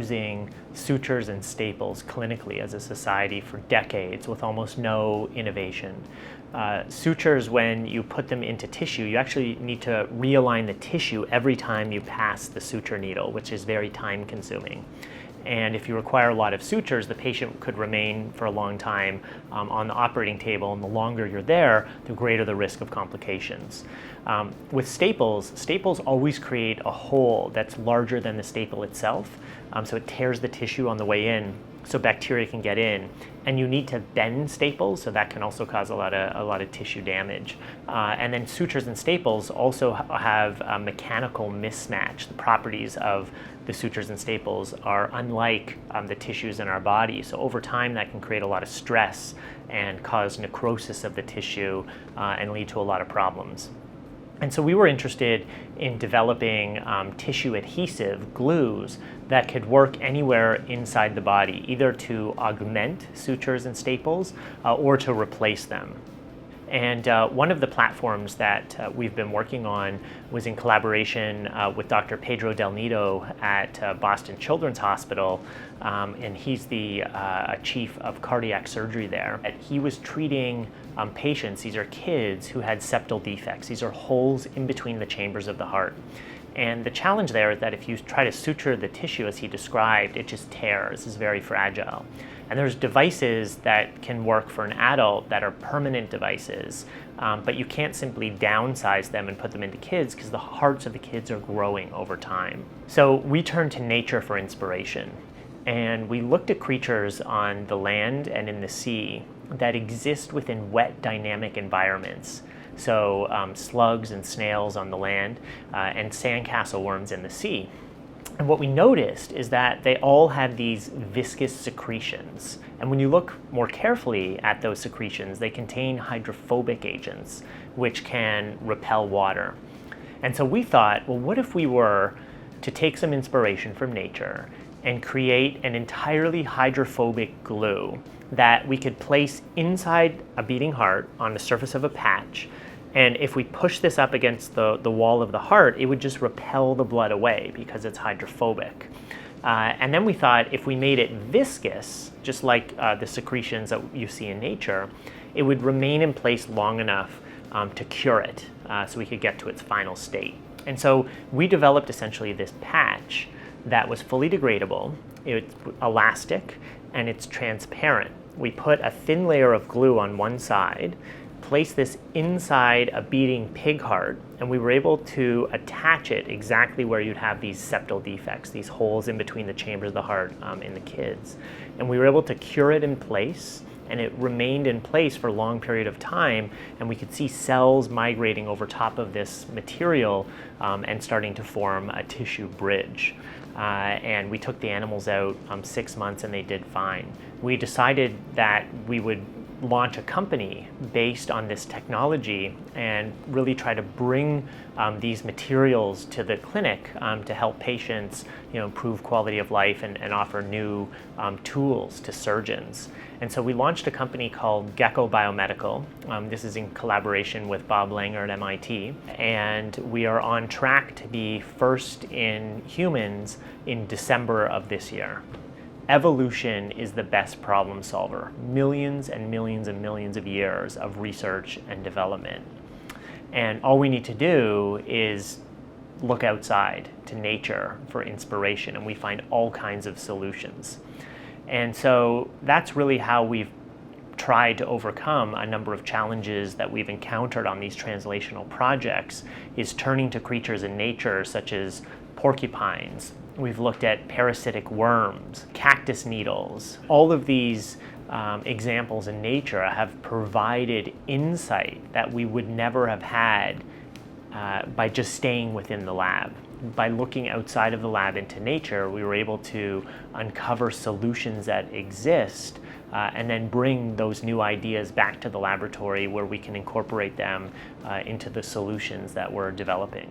using sutures and staples clinically as a society for decades with almost no innovation. Sutures, when you put them into tissue, you actually need to realign the tissue every time you pass the suture needle, which is very time consuming. And if you require a lot of sutures, the patient could remain for a long time on the operating table, and the longer you're there, the greater the risk of complications. With staples always create a hole that's larger than the staple itself, so it tears the tissue on the way in, so bacteria can get in. And you need to bend staples, so that can also cause a lot of tissue damage. And then sutures and staples also have a mechanical mismatch. The properties of the sutures and staples are unlike the tissues in our body. So over time, that can create a lot of stress and cause necrosis of the tissue and lead to a lot of problems. And so we were interested in developing tissue adhesive glues that could work anywhere inside the body, either to augment sutures and staples or to replace them. And one of the platforms that we've been working on was in collaboration with Dr. Pedro Del Nido at Boston Children's Hospital, and he's the chief of cardiac surgery there. And he was treating patients, these are kids who had septal defects. These are holes in between the chambers of the heart. And the challenge there is that if you try to suture the tissue as he described, it just tears. It's very fragile. And there's devices that can work for an adult that are permanent devices, but you can't simply downsize them and put them into kids because the hearts of the kids are growing over time. So we turned to nature for inspiration, and we looked at creatures on the land and in the sea that exist within wet, dynamic environments. So slugs and snails on the land and sandcastle worms in the sea. And what we noticed is that they all had these viscous secretions. And when you look more carefully at those secretions, they contain hydrophobic agents, which can repel water. And so we thought, well, what if we were to take some inspiration from nature and create an entirely hydrophobic glue that we could place inside a beating heart on the surface of a patch. And if we push this up against the wall of the heart, it would just repel the blood away because it's hydrophobic. And then we thought if we made it viscous, just like the secretions that you see in nature, it would remain in place long enough to cure it so we could get to its final state. And so we developed essentially this patch that was fully degradable, it's elastic, and it's transparent. We put a thin layer of glue on one side, place this inside a beating pig heart, and we were able to attach it exactly where you'd have these septal defects, these holes in between the chambers of the heart in the kids. And we were able to cure it in place, and it remained in place for a long period of time, and we could see cells migrating over top of this material and starting to form a tissue bridge. And we took the animals out 6 months and they did fine. We decided that we would launch a company based on this technology and really try to bring these materials to the clinic to help patients, improve quality of life and offer new tools to surgeons. And so we launched a company called Gecko Biomedical. This is in collaboration with Bob Langer at MIT, and we are on track to be first in humans in December of this year. Evolution is the best problem solver. Millions and millions and millions of years of research and development. And all we need to do is look outside to nature for inspiration, and we find all kinds of solutions. And so that's really how we've tried to overcome a number of challenges that we've encountered on these translational projects, is turning to creatures in nature such as porcupines. We've looked at parasitic worms, cactus needles. All of these examples in nature have provided insight that we would never have had by just staying within the lab. By looking outside of the lab into nature, we were able to uncover solutions that exist and then bring those new ideas back to the laboratory where we can incorporate them into the solutions that we're developing.